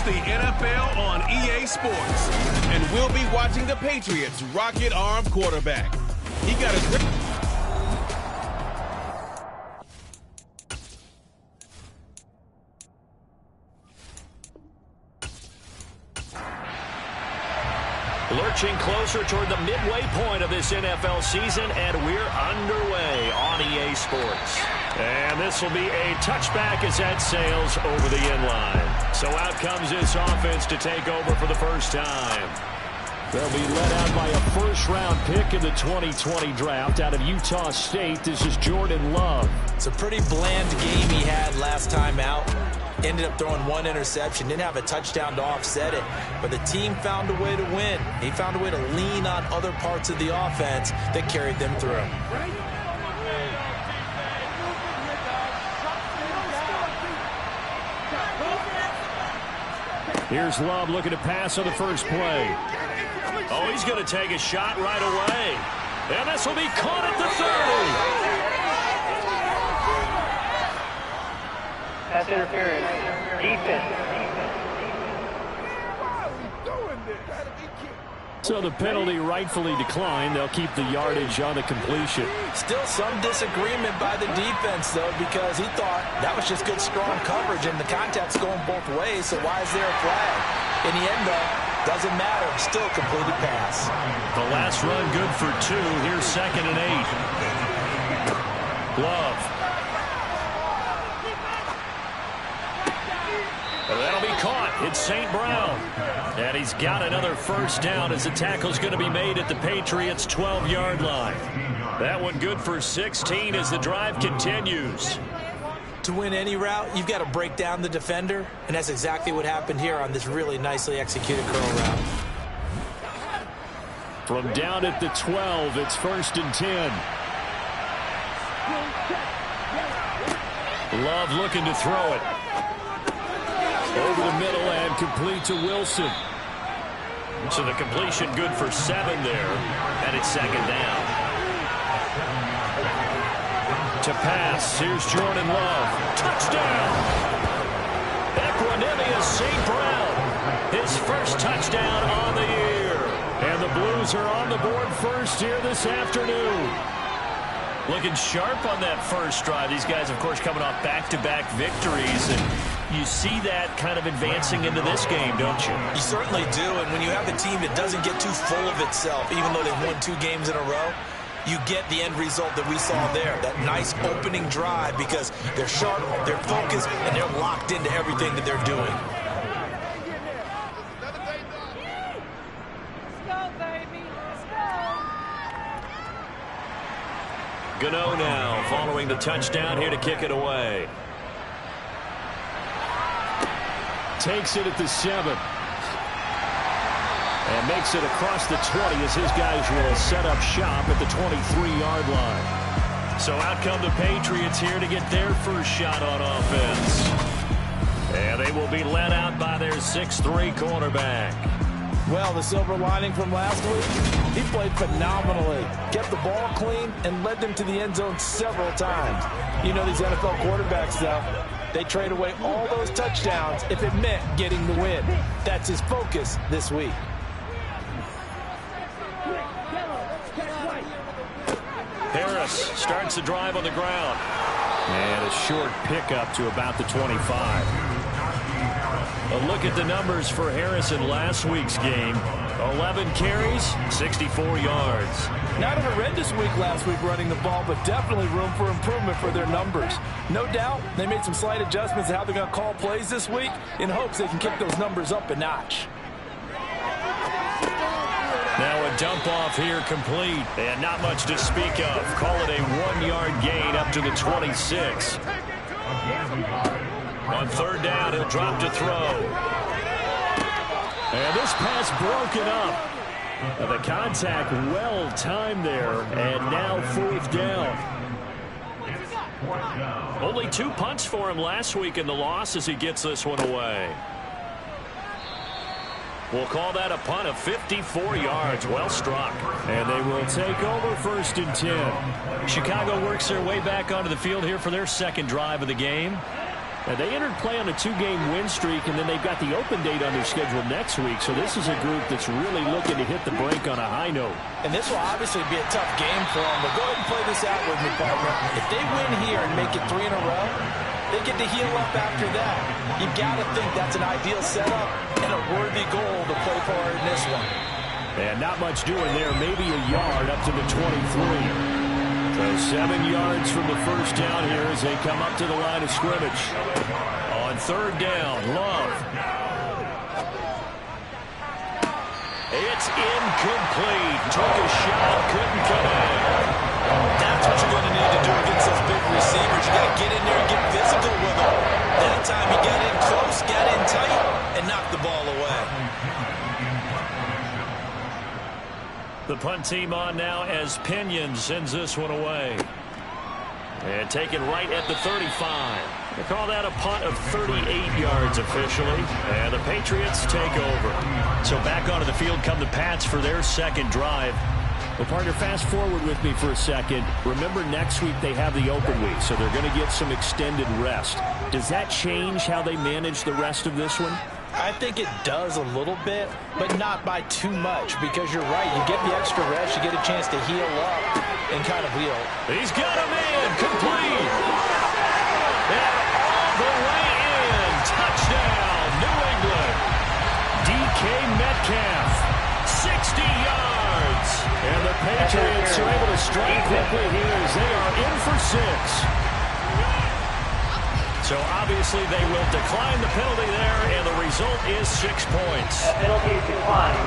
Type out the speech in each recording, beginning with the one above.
the NFL on EA Sports. And we'll be watching the Patriots rocket arm quarterback. He got a great... Lurching closer toward the midway point of this NFL season, and we're underway on EA Sports. And this will be a touchback as that sails over the end line. So out comes this offense to take over for the first time. They'll be led out by a first-round pick in the 2020 draft out of Utah State. This is Jordan Love. It's a pretty bland game he had last time out. Ended up throwing one interception. Didn't have a touchdown to offset it. But the team found a way to win. He found a way to lean on other parts of the offense that carried them through. Here's Love looking to pass on the first play. Oh, he's going to take a shot right away. And this will be caught at the 30. Pass interference. Defense. So the penalty rightfully declined. They'll keep the yardage on the completion. Still some disagreement by the defense, though, because he thought that was just good, strong coverage, and the contact's going both ways, so why is there a flag? In the end, though, doesn't matter. Still completed pass. The last run good for 2. Here's 2nd and 8. Love. That'll be caught. It's St. Brown. And he's got another first down as the tackle's going to be made at the Patriots' 12-yard line. That one good for 16 as the drive continues. To win any route, you've got to break down the defender, and that's exactly what happened here on this really nicely executed curl route. From down at the 12, it's 1st and 10. Love looking to throw it. Over the middle and complete to Wilson. So the completion good for 7 there. And it's 2nd down. To pass, here's Jordan Love. Touchdown! Equanimous St. Brown. His first touchdown on the year. And the Blues are on the board first here this afternoon. Looking sharp on that first drive. These guys, of course, coming off back-to-back victories. And you see that kind of advancing into this game, don't you? You certainly do. And when you have a team that doesn't get too full of itself, even though they've won 2 games in a row, you get the end result that we saw there. That nice opening drive because they're sharp, they're focused, and they're locked into everything that they're doing. Gano now following the touchdown here to kick it away. Takes it at the 7. And makes it across the 20 as his guys will set up shop at the 23-yard line. So out come the Patriots here to get their first shot on offense. And they will be led out by their 6'3 quarterback. Well, the silver lining from last week, he played phenomenally. Kept the ball clean and led them to the end zone several times. You know these NFL quarterbacks, though, they trade away all those touchdowns if it meant getting the win. That's his focus this week. Harris starts the drive on the ground. And a short pickup to about the 25. A look at the numbers for Harris in last week's game. 11 carries, 64 yards. Not a horrendous week last week running the ball, but definitely room for improvement for their numbers. No doubt they made some slight adjustments to how they're going to call plays this week in hopes they can kick those numbers up a notch. Now a dump off here complete, and not much to speak of. Call it a 1-yard gain up to the 26. On 3rd down, he'll drop to throw. And this pass broken up. The contact well timed there, and now 4th down. Only 2 punts for him last week in the loss as he gets this one away. We'll call that a punt of 54 yards. Well struck. And they will take over 1st and 10. Chicago works their way back onto the field here for their second drive of the game. And they entered play on a 2-game win streak, and then they've got the open date on their schedule next week. So this is a group that's really looking to hit the break on a high note. And this will obviously be a tough game for them. But go ahead and play this out with me, partner. If they win here and make it 3 in a row, they get to heal up after that. You've got to think that's an ideal setup and a worthy goal to play for in this one. And not much doing there. Maybe a yard up to the 23. So 7 yards from the first down here as they come up to the line of scrimmage. On third down, Love. It's incomplete. Took a shot, couldn't connect. That's what you're going to need to do against those big receivers. You got to get in there and get physical with them. That time he got in close, got in tight, and knocked the ball away. The punt team on now as Pinion sends this one away. And taken right at the 35. They call that a punt of 38 yards officially. And the Patriots take over. So back onto the field come the Pats for their second drive. Well, partner, fast forward with me for a second. Remember, next week they have the open week, so they're going to get some extended rest. Does that change how they manage the rest of this one? I think it does a little bit, but not by too much, because you're right. You get the extra rest, you get a chance to heal up and kind of wheel. He's got him in, complete. And all the way in, touchdown, New England. DK Metcalf, 60 yards. And the Patriots are able to strike quickly here as they are in for 6. So obviously they will decline the penalty there, and the result is 6 points. The penalty is declined.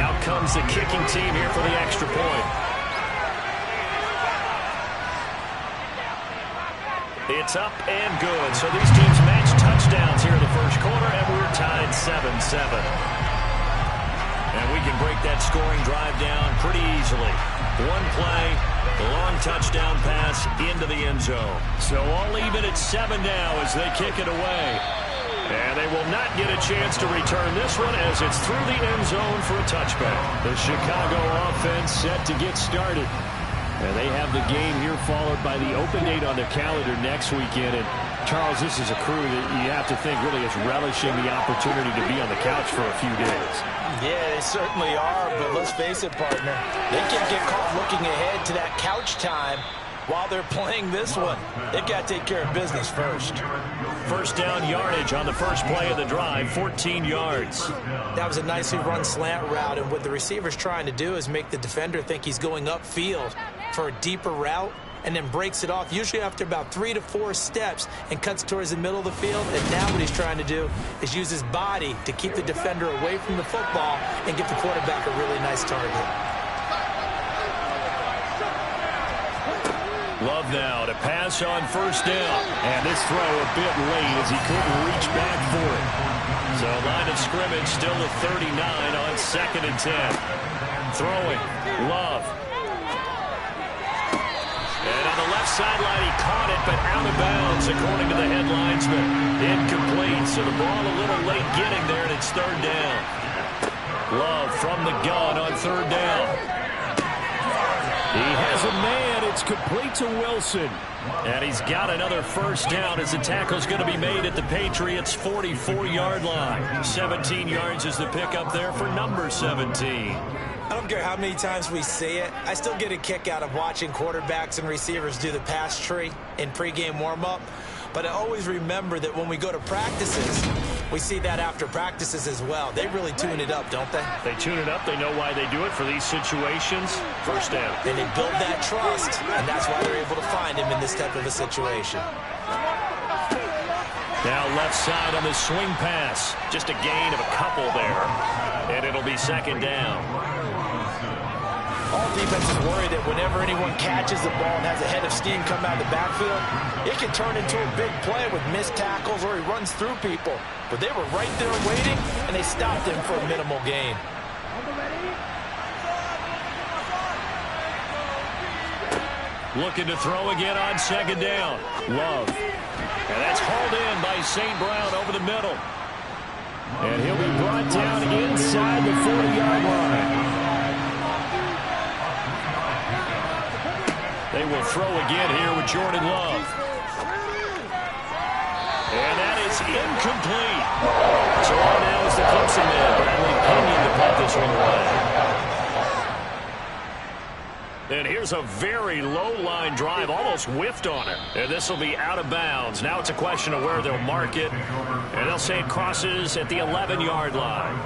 Out comes the kicking team here for the extra point. It's up and good. So these teams match touchdowns here in the first quarter, and we're tied 7-7. And we can break that scoring drive down pretty easily. One play, long touchdown pass into the end zone. So all even at 7 now as they kick it away. And they will not get a chance to return this one as it's through the end zone for a touchback. The Chicago offense set to get started. And they have the game here followed by the open date on their calendar next weekend. And Charles, this is a crew that you have to think really is relishing the opportunity to be on the couch for a few days. Yeah, they certainly are, but let's face it, partner. They can't get caught looking ahead to that couch time while they're playing this one. They've got to take care of business first. First down yardage on the first play of the drive, 14 yards. That was a nicely run slant route, and what the receiver's trying to do is make the defender think he's going upfield for a deeper route, and then breaks it off, usually after about 3 to 4 steps, and cuts towards the middle of the field. And now what he's trying to do is use his body to keep the defender away from the football and get the quarterback a really nice target. Love now to pass on first down. And this throw a bit late as he couldn't reach back for it. So line of scrimmage still at 39 on 2nd and 10. Throwing, Love. And on the left sideline, he caught it, but out of bounds, according to the head linesman. Incomplete, so the ball a little late getting there, and it's 3rd down. Love from the gun on 3rd down. He has a man. It's complete to Wilson. And he's got another first down as the tackle's going to be made at the Patriots' 44-yard line. 17 yards is the pickup there for number 17. I don't care how many times we see it. I still get a kick out of watching quarterbacks and receivers do the pass tree in pregame warm-up. But I always remember that when we go to practices, we see that after practices as well. They really tune it up, don't they? They tune it up. They know why they do it for these situations. First down. And they build that trust, and that's why they're able to find him in this type of a situation. Now left side on the swing pass. Just a gain of a couple there. And it'll be 2nd down. All defenses worry that whenever anyone catches the ball and has a head of steam come out of the backfield, it can turn into a big play with missed tackles or he runs through people. But they were right there waiting, and they stopped him for a minimal gain. Looking to throw again on 2nd down. Love. And that's hauled in by St. Brown over the middle. And he'll be brought down inside the 40-yard line. will throw again here with Jordan Love. And that is incomplete. So on now is the Clemson man, Bradley Pinion, to put this one away. And here's a very low-line drive, almost whiffed on it. And this will be out of bounds. Now it's a question of where they'll mark it. And they'll say it crosses at the 11-yard line.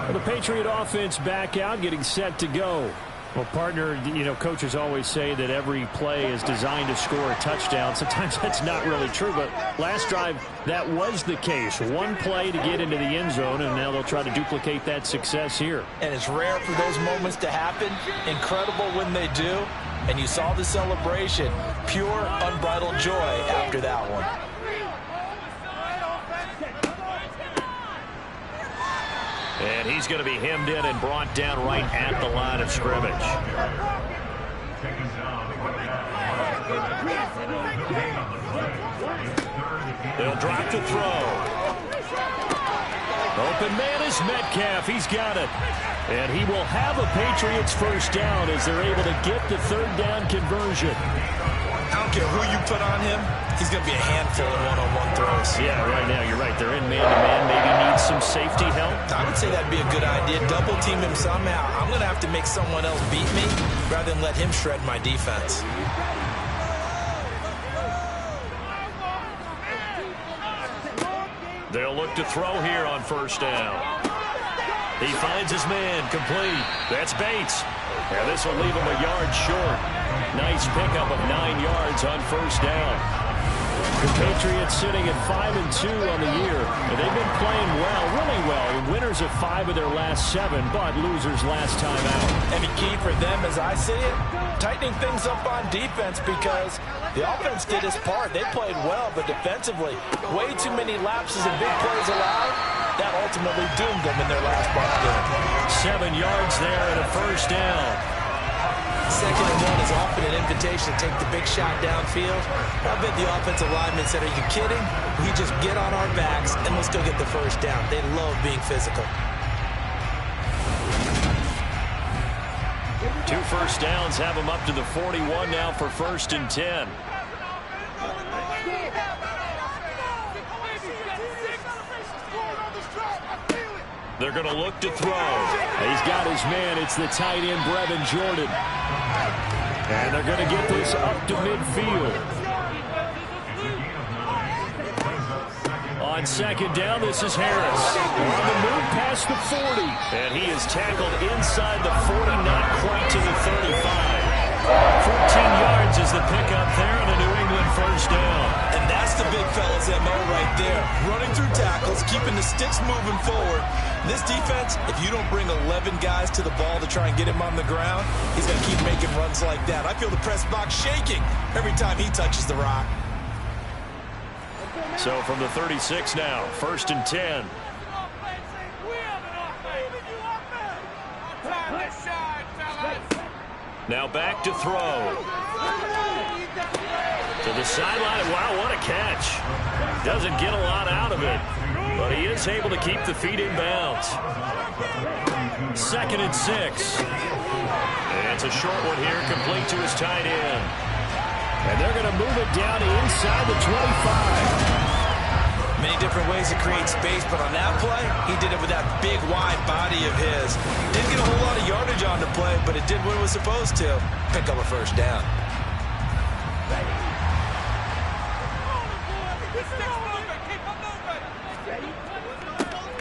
Well, the Patriot offense back out, getting set to go. Well, partner, coaches always say that every play is designed to score a touchdown. Sometimes that's not really true, but last drive, that was the case. One play to get into the end zone, and now they'll try to duplicate that success here. And it's rare for those moments to happen. Incredible when they do. And you saw the celebration. Pure, unbridled joy after that one. And he's going to be hemmed in and brought down right at the line of scrimmage. They'll drop to throw. Open man is Metcalf. He's got it. And he will have a Patriots first down as they're able to get the third down conversion. I don't care who you put on him. He's going to be a handful of one-on-one throws. Yeah, right now, you're right. They're in man-to-man. Maybe need some safety help. I would say that'd be a good idea. Double team him somehow. I'm going to have to make someone else beat me rather than let him shred my defense. They'll look to throw here on first down. He finds his man, complete. That's Bates. And this will leave him a yard short. Nice pickup of 9 yards on first down. The Patriots sitting at 5-2 on the year, and they've been playing well, really well. Winners of 5 of their last 7, but losers last time out. And the key for them, as I see it, tightening things up on defense, because the offense did its part. They played well, but defensively, way too many lapses and big plays allowed. That ultimately doomed them in their last ball game. 7 yards there and a first down. 2nd and 1 is often an invitation to take the big shot downfield. I bet the offensive lineman said, are you kidding? We just get on our backs and let's go get the first down. They love being physical. 2 first downs have them up to the 41 now for 1st and 10. They're going to look to throw. He's got his man. It's the tight end, Brevin Jordan. And they're going to get this up to midfield. On 2nd down, this is Harris. On the move past the 40. And he is tackled inside the 40, not quite to the 35. 14 yards is the pickup there, and a New England first down. And that's the big fella's MO right there. Running through tackles, keeping the sticks moving forward. This defense, if you don't bring 11 guys to the ball to try and get him on the ground, he's going to keep making runs like that. I feel the press box shaking every time he touches the rock. So from the 36 now, 1st and 10. Now back to throw. To the sideline. Wow, what a catch. Doesn't get a lot out of it, but he is able to keep the feet in bounds. 2nd and 6. And it's a short one here, complete to his tight end. And they're going to move it down to inside the 25. Many different ways to create space, but on that play, he did it with that big, wide body of his. Didn't get a whole lot of yardage on the play, but it did what it was supposed to. Pick up a first down.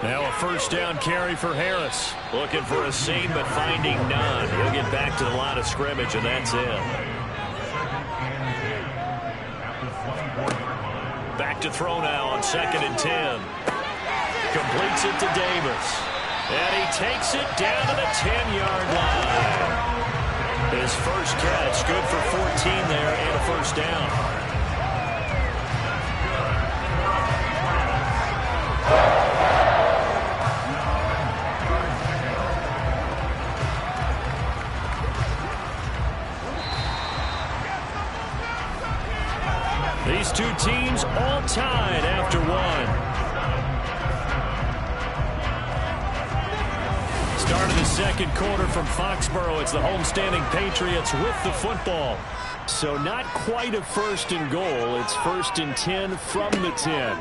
Now a first down carry for Harris. Looking for a seam, but finding none. He'll get back to the line of scrimmage, and that's it. Back to throw now on 2nd and 10. Completes it to Davis. And he takes it down to the 10-yard line. His first catch, good for 14 there and a first down. These two teams all tied after one. Start of the 2nd quarter from Foxborough. It's the homestanding Patriots with the football. So not quite a 1st and goal. It's 1st and 10 from the 10.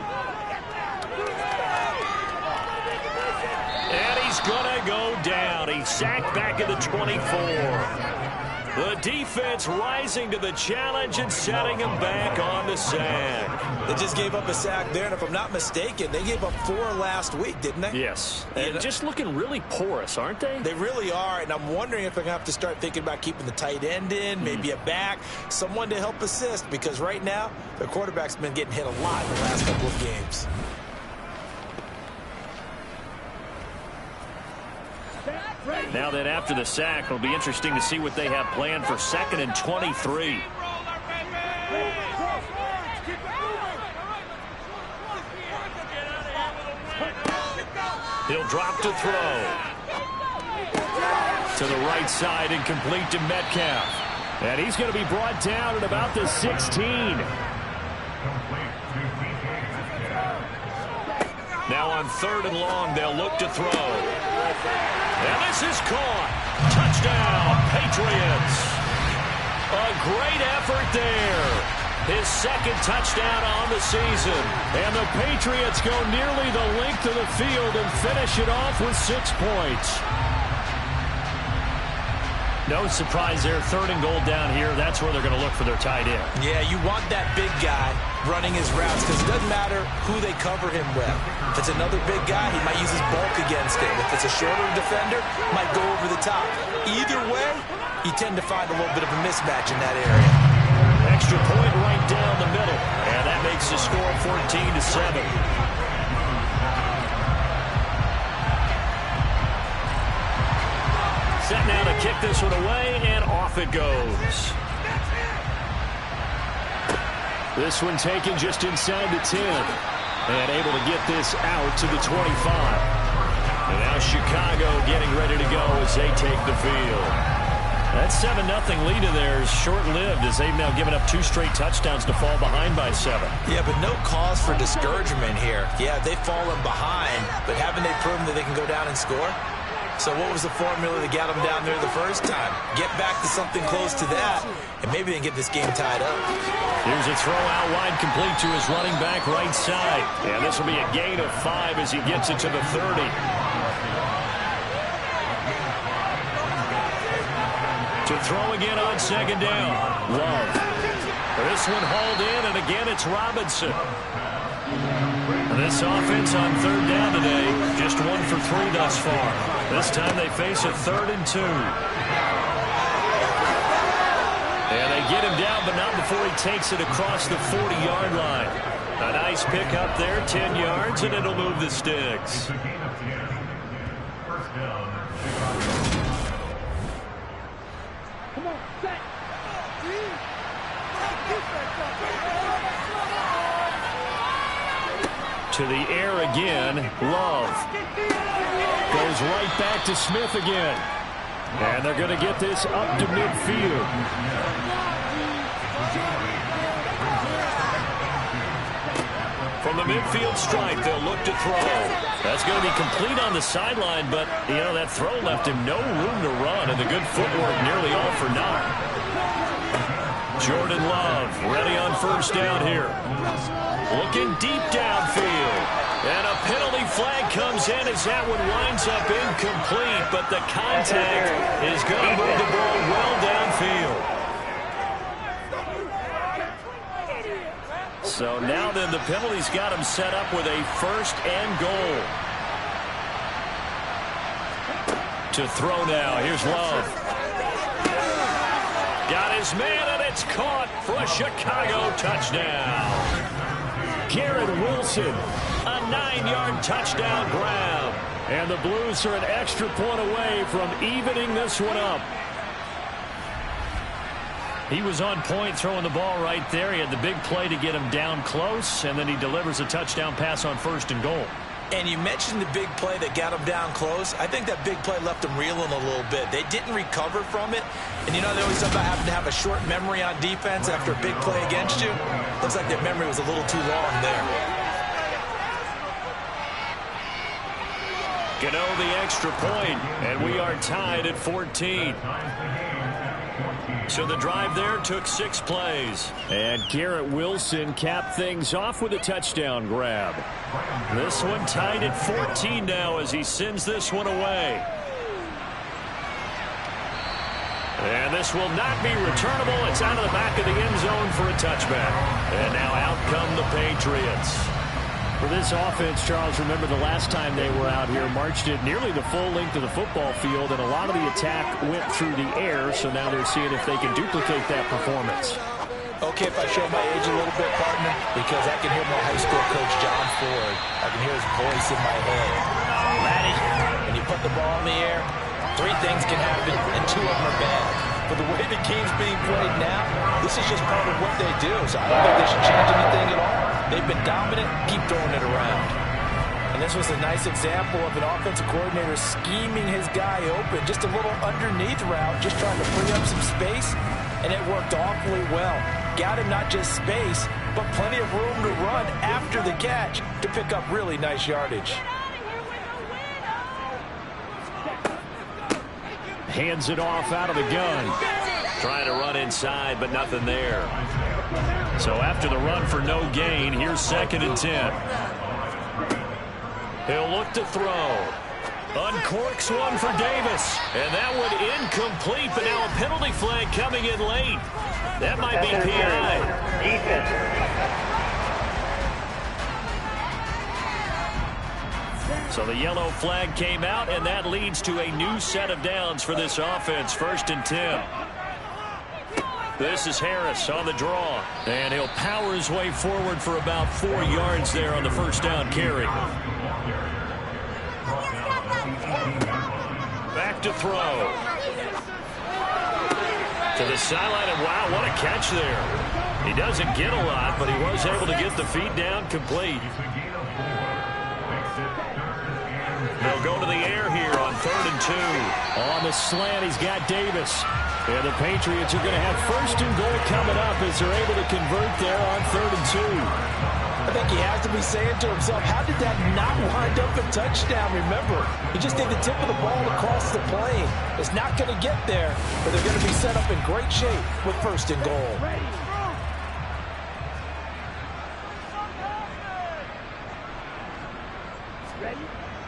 And he's going to go down. He's sacked back at the 24. The defense rising to the challenge and setting him back on the sack. They just gave up a sack there, and if I'm not mistaken, they gave up 4 last week, didn't they? Yes. And just looking really porous, aren't they? They really are, and I'm wondering if they're going to have to start thinking about keeping the tight end in, maybe a back, someone to help assist, because right now, their quarterback's been getting hit a lot in the last couple of games. Now then, after the sack, it'll be interesting to see what they have planned for 2nd and 23. He'll drop to throw. To the right side and complete to Metcalf. And he's going to be brought down at about the 16. Now on 3rd and long, they'll look to throw. And this is caught. Touchdown, Patriots. A great effort there. His 2nd touchdown on the season. And the Patriots go nearly the length of the field and finish it off with 6 points. No surprise there. 3rd and goal down here. That's where they're going to look for their tight end. Yeah, you want that big guy running his routes because it doesn't matter who they cover him with. If it's another big guy, he might use his bulk against him. If it's a shorter defender, might go over the top. Either way, you tend to find a little bit of a mismatch in that area. Extra point right down the middle. And that makes the score 14-7. Set now to kick this one away, and off it goes. This one taken just inside the 10. And able to get this out to the 25. And now Chicago getting ready to go as they take the field. That 7-0 lead of theirs short-lived as they've now given up 2 straight touchdowns to fall behind by 7. Yeah, but no cause for discouragement here. Yeah, they've fallen behind, but haven't they proven that they can go down and score? So what was the formula that got them down there the first time? Get back to something close to that, and maybe they can get this game tied up. Here's a throw out wide complete to his running back right side. And this will be a gain of 5 as he gets it to the 30. To throw again on 2nd down. Love. This one hauled in, and again it's Robinson. This offense on 3rd down today, just 1 for 3 thus far. This time they face a 3rd and 2. And they get him down, but not before he takes it across the 40-yard line. A nice pick up there, 10 yards, and it'll move the sticks. To the air again, Love. Goes right back to Smith again. And they're going to get this up to midfield. From the midfield stripe, they'll look to throw. That's going to be complete on the sideline, but, you know, that throw left him no room to run, and the good footwork nearly all for naught. Jordan Love ready on 1st down here. Looking deep downfield. And a penalty flag comes in as that one winds up incomplete, but the contact is going to move the ball well downfield. So now then the penalty's got him set up with a 1st and goal. To throw now. Here's Love. Got his man, and it's caught for a Chicago touchdown. Garrett Wilson, a 9-yard touchdown grab. And the Blues are an extra point away from evening this one up. He was on point throwing the ball right there. He had the big play to get him down close, and then he delivers a touchdown pass on 1st and goal. And you mentioned the big play that got him down close. I think that big play left him reeling a little bit. They didn't recover from it. And you know, they always talk about having to have a short memory on defense after a big play against you. Looks like their memory was a little too long there. Gano the extra point, and we are tied at 14. So the drive there took 6 plays. And Garrett Wilson capped things off with a touchdown grab. This one tied at 14 now as he sends this one away. And this will not be returnable. It's out of the back of the end zone for a touchback. And now out come the Patriots. For this offense, Charles, remember the last time they were out here, marched it nearly the full length of the football field, and a lot of the attack went through the air, so now they're seeing if they can duplicate that performance. Okay, if I show my age a little bit, partner, because I can hear my high school coach, John Ford. I can hear his voice in my head. Laddie, when you put the ball in the air, 3 things can happen, and 2 of them are bad. But the way the game's being played now, this is just part of what they do. So I don't think they should change anything at all. They've been dominant. Keep throwing it around. And this was a nice example of an offensive coordinator scheming his guy open. Just a little underneath route, just trying to free up some space. And it worked awfully well. Got him not just space, but plenty of room to run after the catch to pick up really nice yardage. Hands it off out of the gun. Trying to run inside, but nothing there. So after the run for no gain, here's 2nd and 10. He'll look to throw. Uncorks one for Davis. And that one incomplete, but now a penalty flag coming in late. That might be PI. So the yellow flag came out, and that leads to a new set of downs for this offense. 1st and 10. This is Harris on the draw. And he'll power his way forward for about 4 yards there on the 1st down carry. Back to throw. To the sideline, and wow, what a catch there. He doesn't get a lot, but he was able to get the feet down complete. They'll go to the air here on 3rd and 2. On the slant, he's got Davis. And the Patriots are going to have 1st and goal coming up as they're able to convert there on 3rd and 2. I think he has to be saying to himself, how did that not wind up a touchdown? Remember, he just did the tip of the ball across the plane. It's not going to get there, but they're going to be set up in great shape with 1st and goal.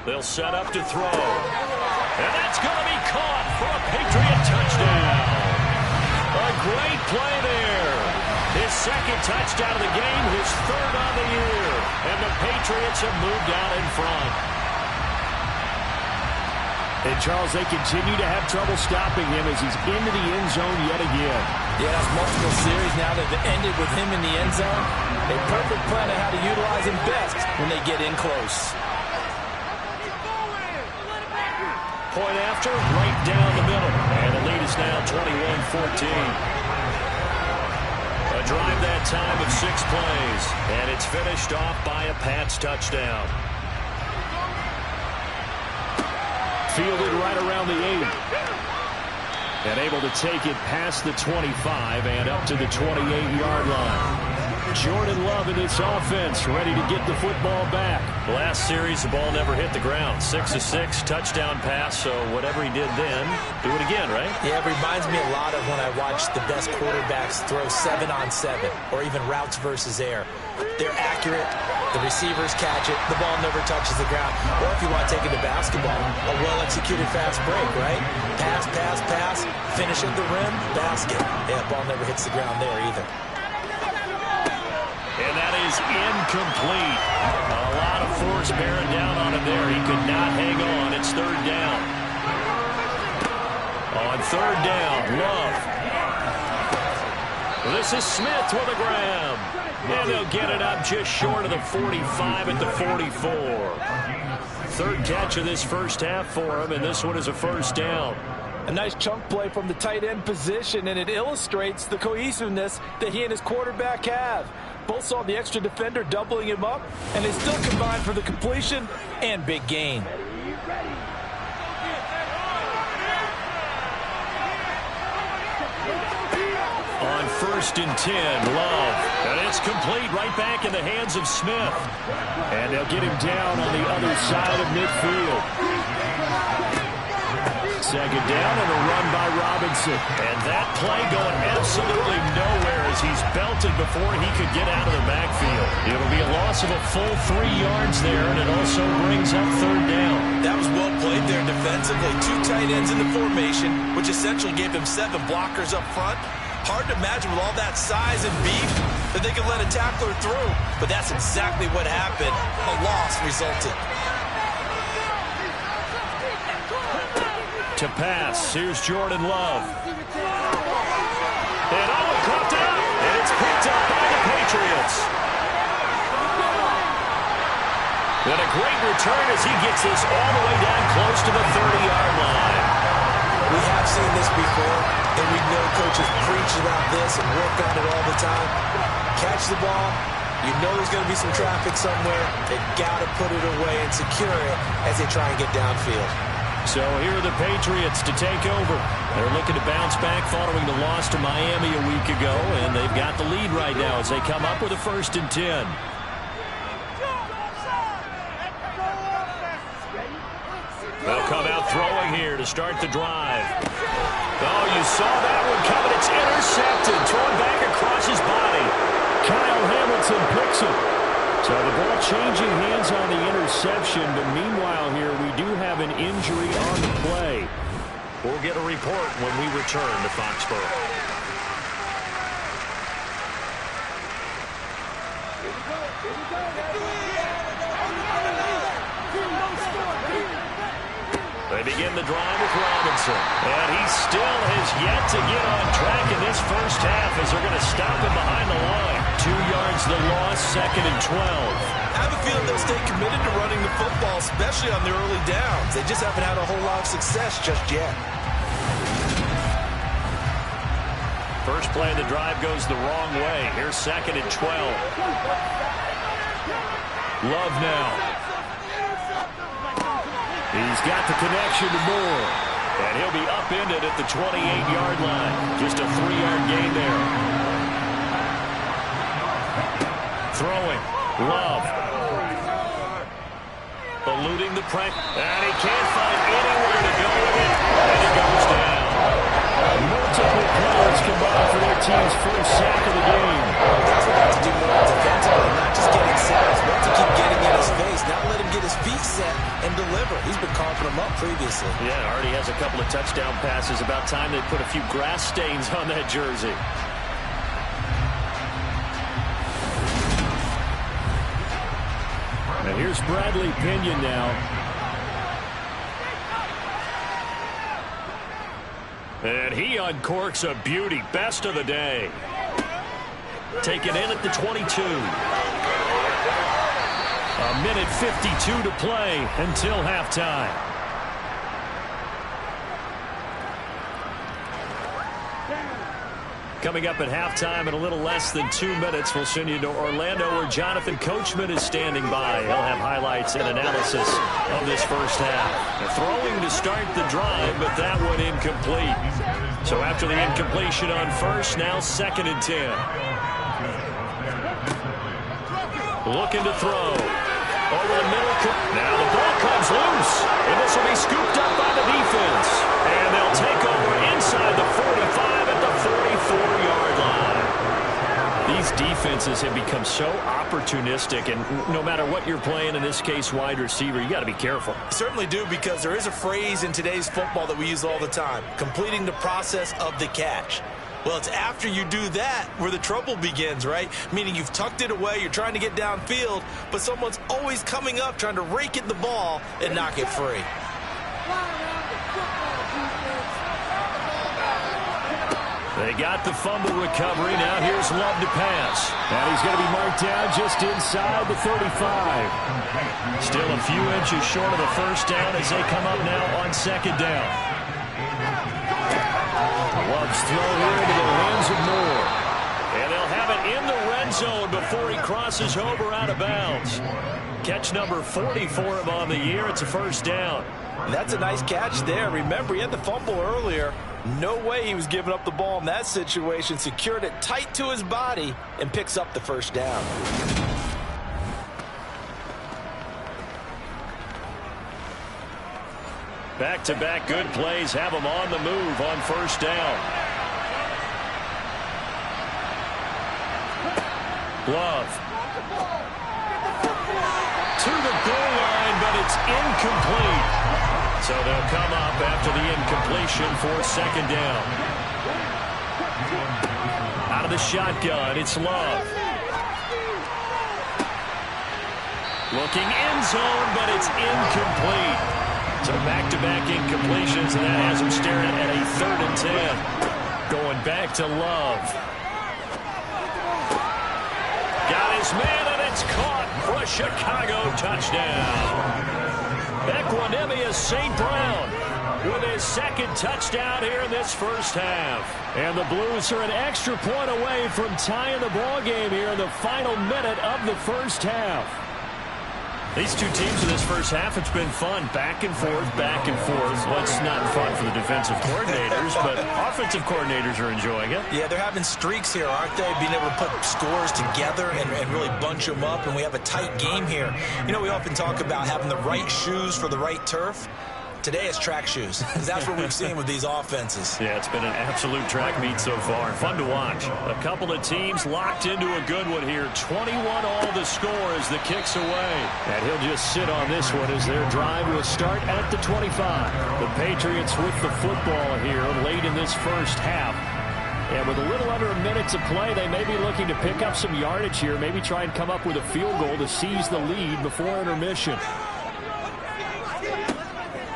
They'll set up to throw. And that's going to be caught for a Patriot touchdown. A great play there. His 2nd touchdown of the game, his 3rd on the year. And the Patriots have moved out in front. And, Charles, they continue to have trouble stopping him as he's into the end zone yet again. Yeah, that's multiple series now that have ended with him in the end zone. A perfect plan of how to utilize him best when they get in close. Point after, right down the middle. And the lead is now 21-14. A drive that time of 6 plays. And it's finished off by a Pats touchdown. Fielded right around the 8. And able to take it past the 25 and up to the 28-yard line. Jordan Love in this offense, ready to get the football back. Last series, the ball never hit the ground. 6 of 6, touchdown pass, so whatever he did then, do it again, right? Yeah, it reminds me a lot of when I watch the best quarterbacks throw 7-on-7 or even routes versus air. They're accurate. The receivers catch it. The ball never touches the ground. Or if you want to take it to basketball, a well-executed fast break, right? Pass, pass, pass, finish at the rim, basket. Yeah, the ball never hits the ground there either. And that is incomplete. A lot of force bearing down on him there. He could not hang on. It's 3rd down. On 3rd down, Love. This is Smith with a grab. And they'll get it up just short of the 45 at the 44. 3rd catch of this 1st half for him, and this one is a 1st down. A nice chunk play from the tight end position, and it illustrates the cohesiveness that he and his quarterback have. Both saw the extra defender doubling him up, and they still combined for the completion and big gain. On 1st and 10, Love. And it's complete right back in the hands of Smith. And they'll get him down on the other side of midfield. second down and a run by Robinson. And that play going absolutely nowhere as he's belted before he could get out of the backfield. It'll be a loss of a full 3 yards there, and it also brings up third down. That was well played there defensively. 2 tight ends in the formation, which essentially gave him 7 blockers up front. Hard to imagine with all that size and beef that they could let a tackler through. But that's exactly what happened. A loss resulted. To pass, here's Jordan Love. And Owen caught up, and it's picked up by the Patriots. And a great return as he gets this all the way down close to the 30-yard line. We have seen this before, and we know coaches preach about this and work on it all the time. Catch the ball. You know there's going to be some traffic somewhere. They've got to put it away and secure it as they try and get downfield. So here are the Patriots to take over. They're looking to bounce back following the loss to Miami a week ago, and they've got the lead right now as they come up with a 1st and 10. They'll come out throwing here to start the drive. Oh, you saw that one coming. It's intercepted. Thrown back across his body. Kyle Hamilton picks it. So the ball changing hands on the interception, but meanwhile here we do have an injury on the play. We'll get a report when we return to Foxborough. They begin the drive with Robinson. And he still has yet to get on track in this first half as they're going to stop him behind the line. 2 yards the loss, 2nd and 12. I have a feeling they'll stay committed to running the football, especially on the early downs. They just haven't had a whole lot of success just yet. First play of the drive goes the wrong way. Here's 2nd and 12. Love now. He's got the connection to Moore. And he'll be upended at the 28-yard line. Just a 3-yard gain there. Throwing. Love. Eluding the pressure. And he can't find anywhere to go with it. And he goes down. Multiple players combined for their team's first sack of the game. That's what to do more defensively, not just getting sacks, but to keep getting in his face, not let him get his feet set and deliver. He's been carving them up previously. Yeah, already has a couple of touchdown passes. About time they put a few grass stains on that jersey. And here's Bradley Pinion now. And he uncorks a beauty. Best of the day. Taken in at the 22. A minute 52 to play until halftime. Coming up at halftime in a little less than 2 minutes, we'll send you to Orlando where Jonathan Coachman is standing by. He'll have highlights and analysis of this first half. Throwing to start the drive, but that one incomplete. So after the incompletion on first, now 2nd and 10. Looking to throw. Over the middle. Now the ball comes loose. And this will be scooped up by the defense. And they'll take over inside the 45 at the 44-yard line. These defenses have become so opportunistic, and no matter what you're playing, in this case wide receiver, you got to be careful. Certainly do, because there is a phrase in today's football that we use all the time, completing the process of the catch. Well, it's after you do that where the trouble begins, right? Meaning you've tucked it away, you're trying to get downfield, but someone's always coming up trying to rake at the ball and knock it free. They got the fumble recovery. Now here's Love to pass. And he's going to be marked down just inside the 35. Still a few inches short of the first down as they come up now on 2nd down. Love's throw here into the hands of Moore. And they'll have it in the red zone before he crosses over out of bounds. Catch number 40 for him on the year. It's a first down. That's a nice catch there. Remember, he had the fumble earlier. No way he was giving up the ball in that situation. Secured it tight to his body and picks up the first down. Back-to-back good plays have them on the move on first down. Love. To the goal line, but it's incomplete. So they'll come up after the incompletion for second down. Out of the shotgun, it's Love. Looking end zone, but it's incomplete. So back-to-back incompletions, and that has him staring at a 3rd and 10. Going back to Love. Got his man, and it's caught for a Chicago touchdown. Equanimeous St. Brown with his 2nd touchdown here in this first half. And the Blues are an extra point away from tying the ball game here in the final minute of the first half. These two teams in this first half, it's been fun. Back and forth, back and forth. Well, it's not fun for the defensive coordinators, but offensive coordinators are enjoying it. Yeah, they're having streaks here, aren't they? Being able to put scores together and really bunch them up, and we have a tight game here. You know, we often talk about having the right shoes for the right turf. Today it's track shoes. That's what we've seen with these offenses. Yeah, it's been an absolute track meet so far. Fun to watch. A couple of teams locked into a good one here. 21 all the score as the kick's away. And he'll just sit on this one as their drive will start at the 25. The Patriots with the football here late in this first half. And with a little under a minute to play, they may be looking to pick up some yardage here, maybe try and come up with a field goal to seize the lead before intermission.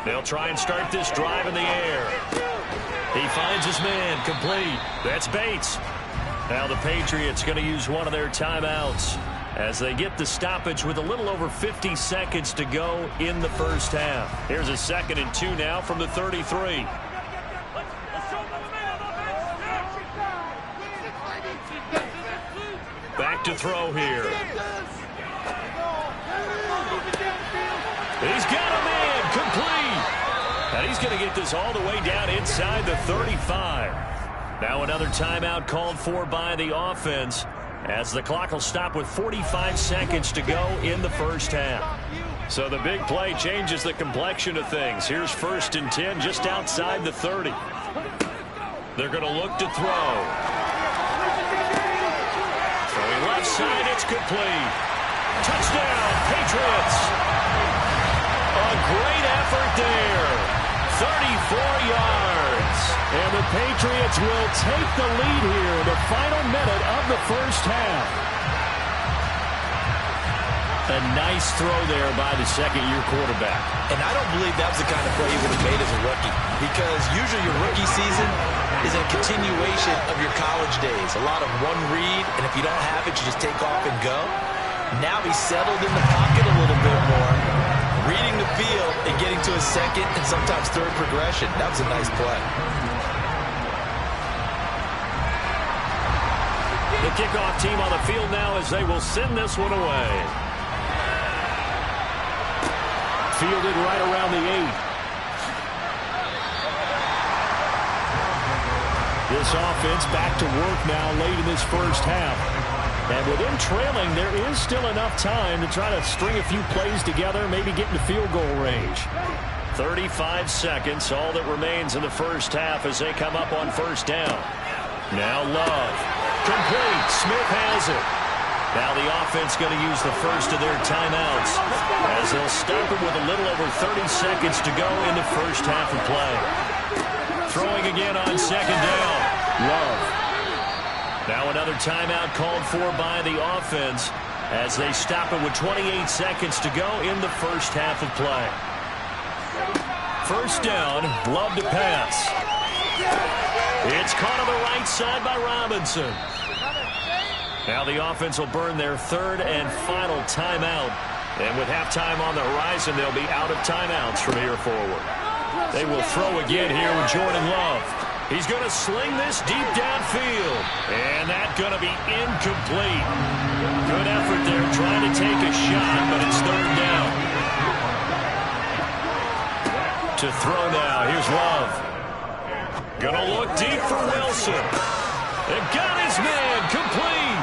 They'll try and start this drive in the air. He finds his man, complete. That's Bates. Now the Patriots going to use one of their timeouts as they get the stoppage with a little over 50 seconds to go in the first half. Here's a 2nd and 2 now from the 33. Back to throw here. He's got a man, complete. And he's going to get this all the way down inside the 35. Now another timeout called for by the offense as the clock will stop with 45 seconds to go in the first half. So the big play changes the complexion of things. Here's 1st and 10 just outside the 30. They're going to look to throw. Throwing left side, it's complete. Touchdown, Patriots. A great effort there. 34 yards. And the Patriots will take the lead here in the final minute of the first half. A nice throw there by the 2nd-year quarterback. And I don't believe that was the kind of play he would have made as a rookie, because usually your rookie season is a continuation of your college days. A lot of one read, and if you don't have it, you just take off and go. Now he's settled in the pocket a little bit more, reading the field and getting to his 2nd and sometimes 3rd progression. That was a nice play. The kickoff team on the field now as they will send this one away. Fielded right around the 8. This offense back to work now late in this first half. And with them trailing, there is still enough time to try to string a few plays together, maybe get into field goal range. 35 seconds, all that remains in the first half as they come up on first down. Now Love. Complete. Smith has it. Now the offense going to use the first of their timeouts as they'll stop it with a little over 30 seconds to go in the first half of play. Throwing again on 2nd down. Love. Now another timeout called for by the offense as they stop it with 28 seconds to go in the first half of play. First down, Love to pass. It's caught on the right side by Robinson. Now the offense will burn their 3rd and final timeout. And with halftime on the horizon, they'll be out of timeouts from here forward. They will throw again here with Jordan Love. He's going to sling this deep downfield. And that's going to be incomplete. Good effort there trying to take a shot, but it's 3rd down. To throw now, here's Love. Going to look deep for Wilson. They've got his man, complete.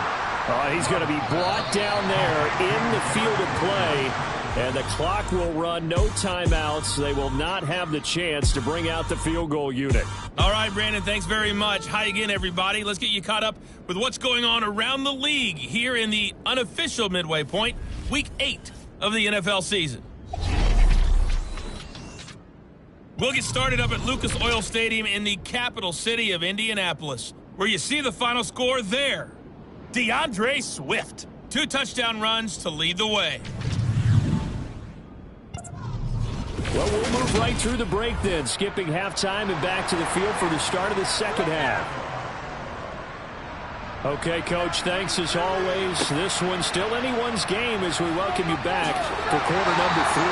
He's going to be brought down there in the field of play. And the clock will run, no timeouts. They will not have the chance to bring out the field goal unit. All right, Brandon, thanks very much. Hi again, everybody. Let's get you caught up with what's going on around the league here in the unofficial midway point, Week 8 of the NFL season. We'll get started up at Lucas Oil Stadium in the capital city of Indianapolis, where you see the final score there. DeAndre Swift, 2 touchdown runs to lead the way. Well, we'll move right through the break then, skipping halftime and back to the field for the start of the second half. Okay, Coach, thanks as always. This one's still anyone's game as we welcome you back for quarter number 3.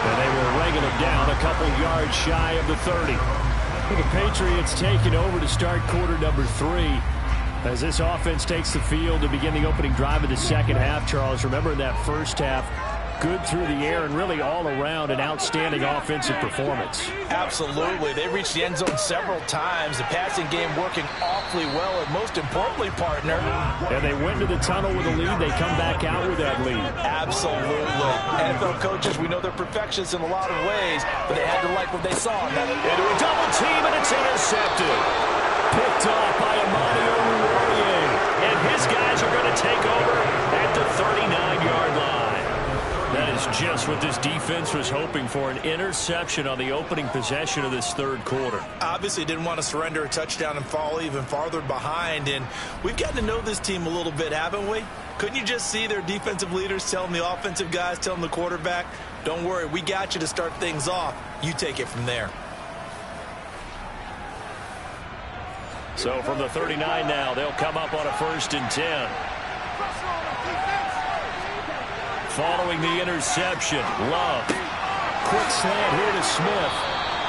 And they were ringing them down a couple yards shy of the 30. The Patriots taking over to start quarter number 3. As this offense takes the field to begin the opening drive of the second half, Charles, remember in that first half, good through the air and really all around an outstanding offensive performance. Absolutely. They reached the end zone several times. The passing game working awfully well, and most importantly, partner. And they went to the tunnel with a lead. They come back out with that lead. Absolutely. NFL coaches, we know they're perfectionists in a lot of ways, but they had to like what they saw. Into a double team, and it's intercepted. Picked off by Amani Oruwariye. And his guys are going to take over at the 39-yard line. That is just what this defense was hoping for, an interception on the opening possession of this third quarter. Obviously didn't want to surrender a touchdown and fall even farther behind, and we've gotten to know this team a little bit, haven't we? Couldn't you just see their defensive leaders telling the offensive guys, telling the quarterback, don't worry, we got you to start things off. You take it from there. So from the 39 now, they'll come up on a 1st and 10. Following the interception, Love. Quick slant here to Smith.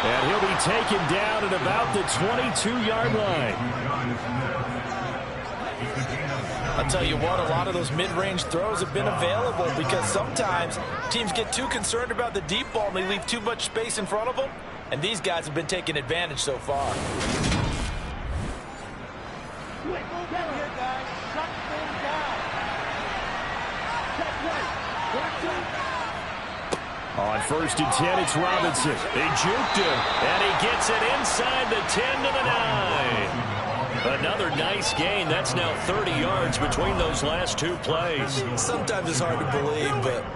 And he'll be taken down at about the 22-yard line. I'll tell you what, a lot of those mid-range throws have been available because sometimes teams get too concerned about the deep ball and they leave too much space in front of them. And these guys have been taking advantage so far. On 1st and 10, it's Robinson. They juked him, and he gets it inside the 10 to the 9. Another nice gain. That's now 30 yards between those last 2 plays. Sometimes it's hard to believe, but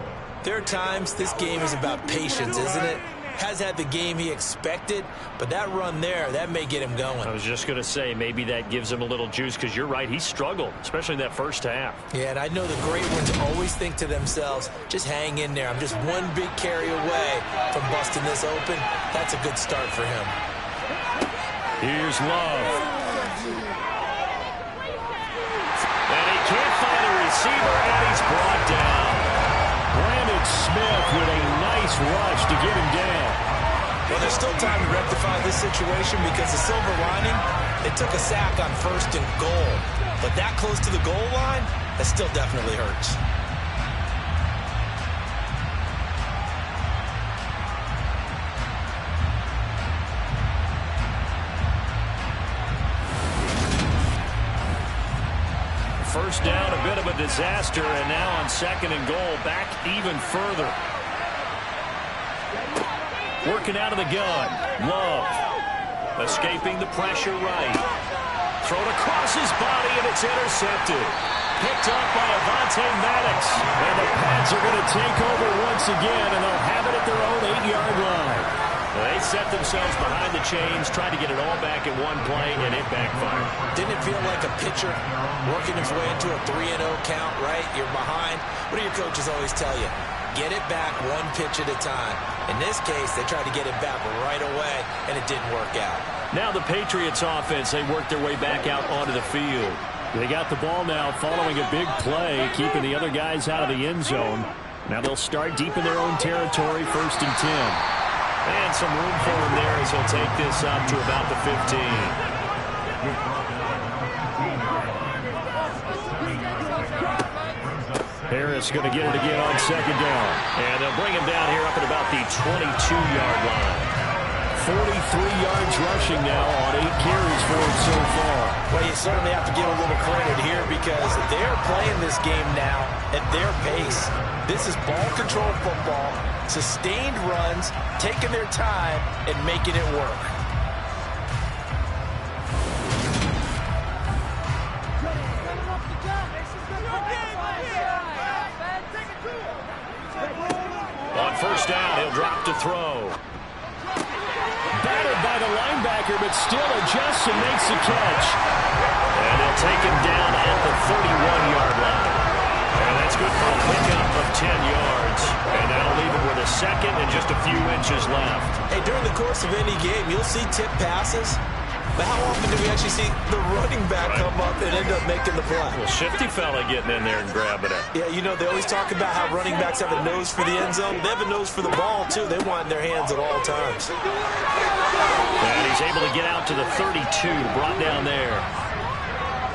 there are times this game is about patience, isn't it? Has had the game he expected, but that run there, that may get him going. I was just going to say, maybe that gives him a little juice, because you're right, he struggled, especially in that first half. Yeah, and I know the great ones always think to themselves, just hang in there. I'm just one big carry away from busting this open. That's a good start for him. Here's Love. And he can't find a receiver, and he's brought down. Brandon Smith with a nice rush to get him down. Well, there's still time to rectify this situation because the silver lining, they took a sack on 1st and goal. But that close to the goal line, that still definitely hurts. First down, a bit of a disaster, and now on 2nd and goal, back even further. Working out of the gun, Love. Escaping the pressure right. Thrown across his body, and it's intercepted. Picked up by Avonte Maddox. And the Pats are going to take over once again, and they'll have it at their own 8-yard line. They set themselves behind the chains, tried to get it all back in one play, and it backfired. Didn't it feel like a pitcher working his way into a 3-0 count, right? You're behind. What do your coaches always tell you? Get it back one pitch at a time. In this case, they tried to get it back right away, and it didn't work out. Now the Patriots offense, they work their way back out onto the field. They got the ball now following a big play, keeping the other guys out of the end zone. Now they'll start deep in their own territory, 1st and 10. And some room for him there as he'll take this up to about the 15. Harris going to get it again on 2nd down. And they'll bring him down here up at about the 22-yard line. yards rushing now on 8 carries for him so far. Well, you certainly have to give a little credit here because they're playing this game now at their pace. This is ball control football, sustained runs, taking their time and making it work. On first down, he'll drop to throw. Batted by the linebacker, but still adjusts and makes the catch. And they'll take him down at the 31-yard line. And that's good for a pickup of 10 yards. And that'll leave him with a second and just a few inches left. Hey, during the course of any game, you'll see tip passes. But how often do we actually see the running back come up and end up making the play? Well, shifty fella getting in there and grabbing it. Yeah, you know, they always talk about how running backs have a nose for the end zone. They have a nose for the ball, too. They want in their hands at all times. And he's able to get out to the 32, brought down there.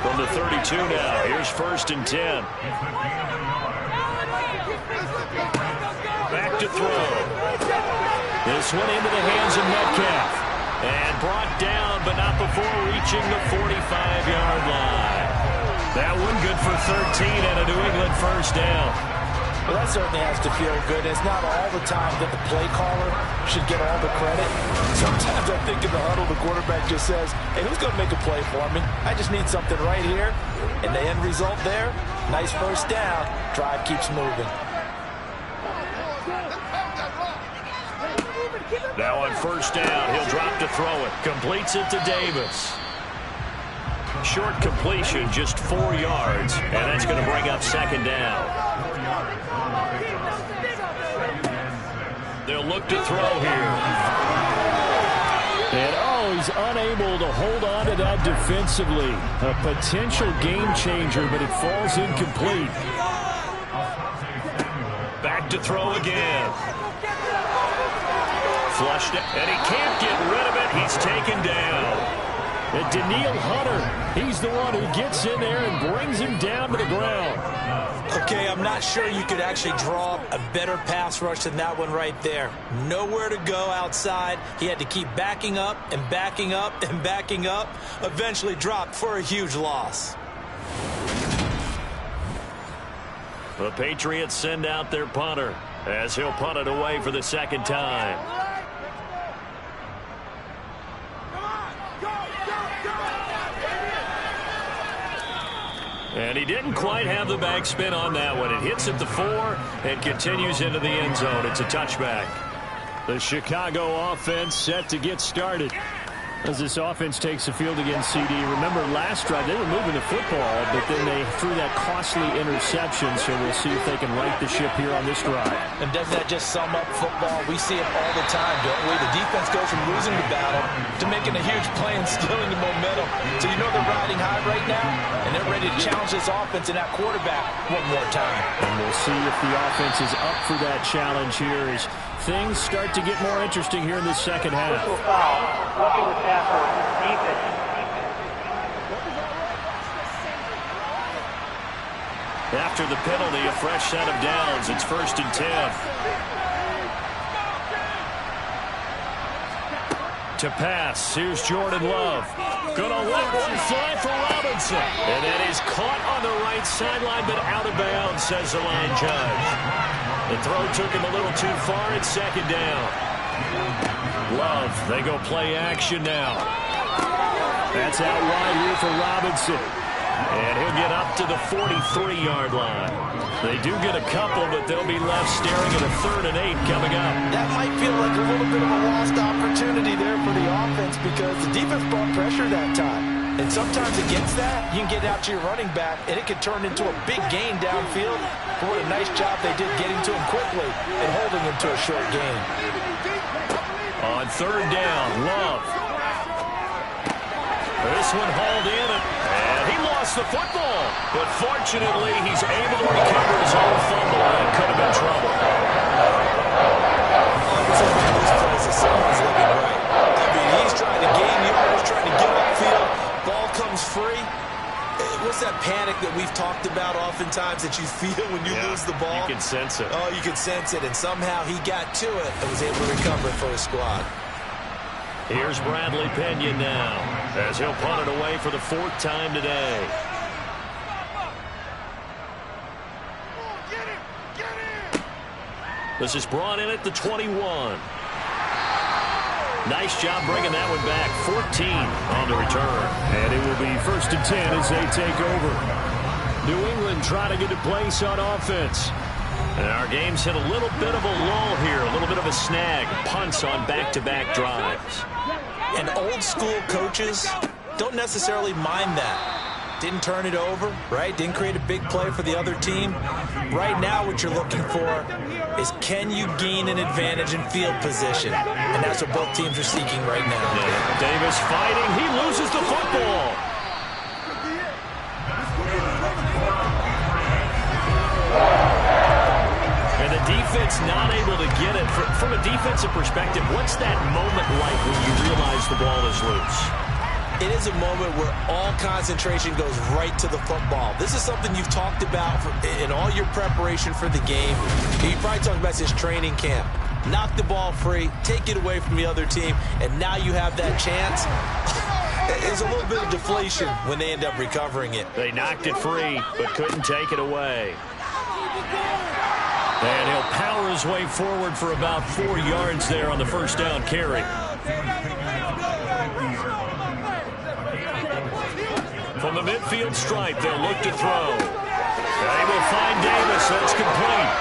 From the 32 now, here's first and 10. Back to throw. This one into the hands of Metcalf. And brought down, but not before reaching the 45-yard line. That one good for 13 and a New England first down. Well, that certainly has to feel good. It's not all the time that the play caller should get all the credit. Sometimes I think in the huddle, the quarterback just says, hey, who's going to make a play for me? I just need something right here. And the end result there, nice first down. Drive keeps moving. Now on first down, he'll drop to throw it. Completes it to Davis. Short completion, just 4 yards, and that's going to bring up second down. They'll look to throw here. And he's unable to hold on to that defensively. A potential game changer, but it falls incomplete. Back to throw again. Flushed it, and he can't get rid of it. He's taken down. And Danielle Hunter, he's the one who gets in there and brings him down to the ground. Okay, I'm not sure you could actually draw a better pass rush than that one right there. Nowhere to go outside. He had to keep backing up and backing up and backing up. Eventually dropped for a huge loss. The Patriots send out their punter as he'll punt it away for the second time. And he didn't quite have the backspin on that one. It hits at the 4 and continues into the end zone. It's a touchback. The Chicago offense set to get started. As this offense takes the field against CD, remember last drive they were moving the football, but then they threw that costly interception, so we'll see if they can right the ship here on this drive. And doesn't that just sum up football? We see it all the time, don't we? The defense goes from losing the battle to making a huge play and stealing the momentum. So you know they're riding high right now, and they're ready to challenge this offense and that quarterback one more time. And we'll see if the offense is up for that challenge here as things start to get more interesting here in this second half. Roughing the passer, defense. After the penalty, a fresh set of downs. It's first and 10. To pass, here's Jordan Love. Gonna let one fly for Robinson. And that is caught on the right sideline, but out of bounds, says the line judge. The throw took him a little too far. It's second down. Love, they go play action now. That's out wide here for Robinson. And he'll get up to the 43-yard line. They do get a couple, but they'll be left staring at a 3rd and 8 coming up. That might feel like a little bit of a lost opportunity there for the offense because the defense brought pressure that time. And sometimes against that, you can get out to your running back, and it can turn into a big gain downfield. But what a nice job they did getting to him quickly and holding him to a short gain. On 3rd down, Love. This one hauled in, and he lost the football. But fortunately, he's able to recover his own fumble, and it could have been trouble. This place is someone's looking right. I mean, he's trying to gain yards, trying to get upfield. Ball comes free. What's that panic that we've talked about oftentimes that you feel when you lose the ball? You can sense it. Oh, you can sense it, and somehow he got to it and was able to recover for his squad. Here's Bradley Pena now, as he'll punt it away for the 4th time today. This is brought in at the 21. Nice job bringing that one back. 14 on the return. And it will be 1st and 10 as they take over. New England trying to get a place on offense. And our game's hit a little bit of a lull here, a little bit of a snag. Punts on back-to-back drives. And old school coaches don't necessarily mind that. Didn't turn it over, right? Didn't create a big play for the other team. Right now what you're looking for is, can you gain an advantage in field position? And that's what both teams are seeking right now. Yeah. Davis fighting. He loses the football. And the defense not able to get it. From a defensive perspective, what's that moment like when you realize the ball is loose? It is a moment where all concentration goes right to the football. This is something you've talked about in all your preparation for the game. You probably talked about this training camp. Knock the ball free, take it away from the other team, and now you have that chance. There's a little bit of deflation when they end up recovering it. They knocked it free, but couldn't take it away. And he'll power his way forward for about 4 yards there on the 1st down carry. From the midfield stripe, they'll look to throw. They will find Davis. That's complete.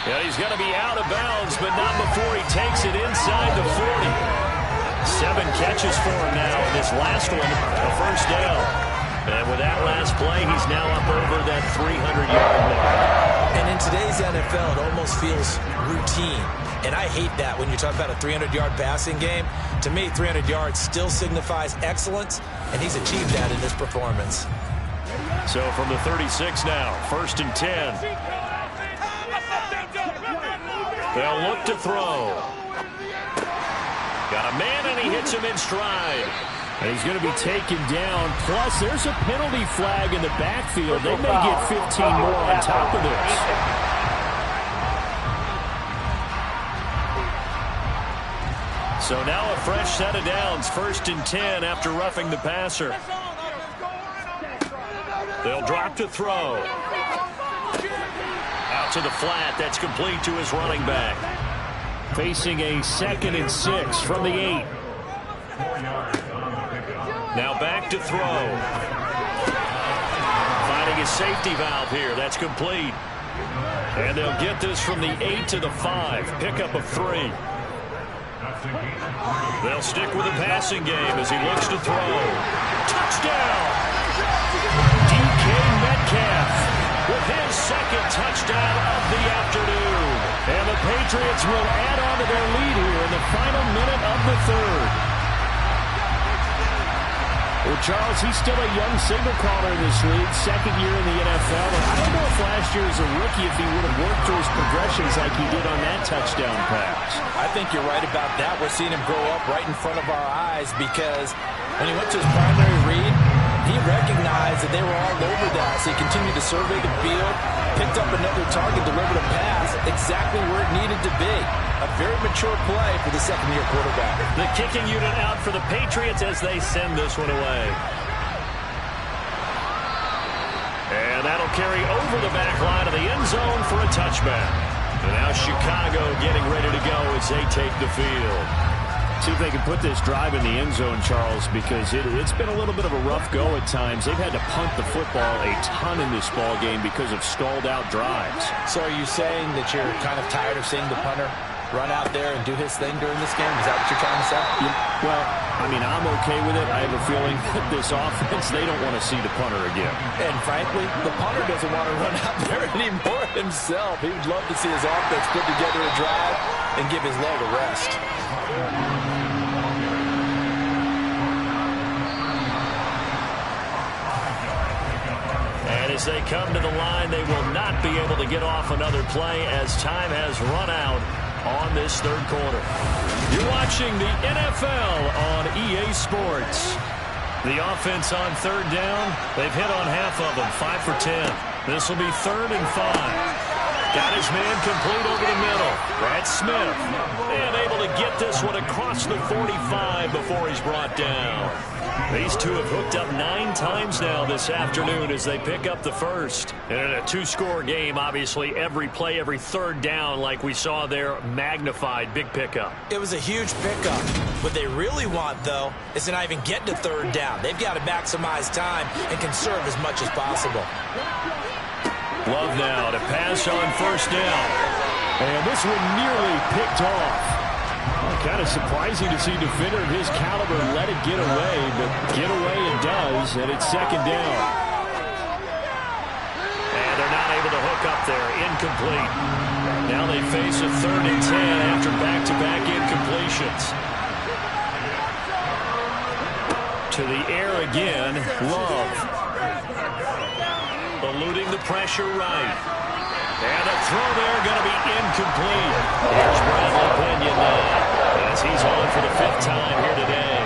Yeah, he's going to be out of bounds, but not before he takes it inside the 40. 7 catches for him now. This last one, a 1st down. And with that last play, he's now up over that 300-yard mark. And in today's NFL, it almost feels routine. And I hate that when you talk about a 300-yard passing game. To me, 300 yards still signifies excellence, and he's achieved that in this performance. So from the 36 now, 1st and 10. They'll look to throw. Got a man, and he hits him in stride. And he's going to be taken down. Plus, there's a penalty flag in the backfield. They may get 15 more on top of this. So now a fresh set of downs, 1st and 10 after roughing the passer. They'll drop to throw. Out to the flat. That's complete to his running back. Facing a 2nd and 6 from the 8. Now back to throw. Finding his safety valve here. That's complete. And they'll get this from the 8 to the 5. Pickup of 3. They'll stick with the passing game as he looks to throw. Touchdown! DK Metcalf with his 2nd touchdown of the afternoon. And the Patriots will add on to their lead here in the final minute of the 3rd. Well, Charles, he's still a young signal caller in this league, 2nd year in the NFL. And I don't know if last year as a rookie if he would have worked through his progressions like he did on that touchdown pass. I think you're right about that. We're seeing him grow up right in front of our eyes because when he went to his primary read, he recognized that they were all over that. So he continued to survey the field, picked up another target, delivered a pass exactly where it needed to be. A very mature play for the 2nd-year quarterback. The kicking unit out for the Patriots as they send this one away. And that'll carry over the back line of the end zone for a touchback. And now Chicago getting ready to go as they take the field. See if they can put this drive in the end zone, Charles, because it's been a little bit of a rough go at times. They've had to punt the football a ton in this ball game because of stalled-out drives. So are you saying that you're kind of tired of seeing the punter run out there and do his thing during this game? Is that what you're trying to say? Yeah, well, I mean, I'm okay with it. I have a feeling that this offense, they don't want to see the punter again. And frankly, the punter doesn't want to run out there anymore himself. He would love to see his offense put together a drive and give his leg a rest. And as they come to the line, they will not be able to get off another play as time has run out on this 3rd quarter. You're watching the NFL on EA Sports. The offense on 3rd down, they've hit on half of them, 5 for 10. This will be 3rd and 5. Got his man complete over the middle. That's Smith. And able to get this one across the 45 before he's brought down. These two have hooked up 9 times now this afternoon as they pick up the first. And in a 2-score game, obviously, every play, every third down, like we saw there, magnified. Big pickup. It was a huge pickup. What they really want, though, is to not even get to third down. They've got to maximize time and conserve as much as possible. Love now to pass on first down. And this one nearly picked off. Kind of surprising to see a defender of his caliber let it get away, but get away it does, and it's second down. And they're not able to hook up there. Incomplete. Now they face a 3rd and 10 after back-to-back incompletions. To the air again, Love. Eluding the pressure right. And the throw there going to be incomplete. Here's Bradley Pinion now, as he's on for the 5th time here today.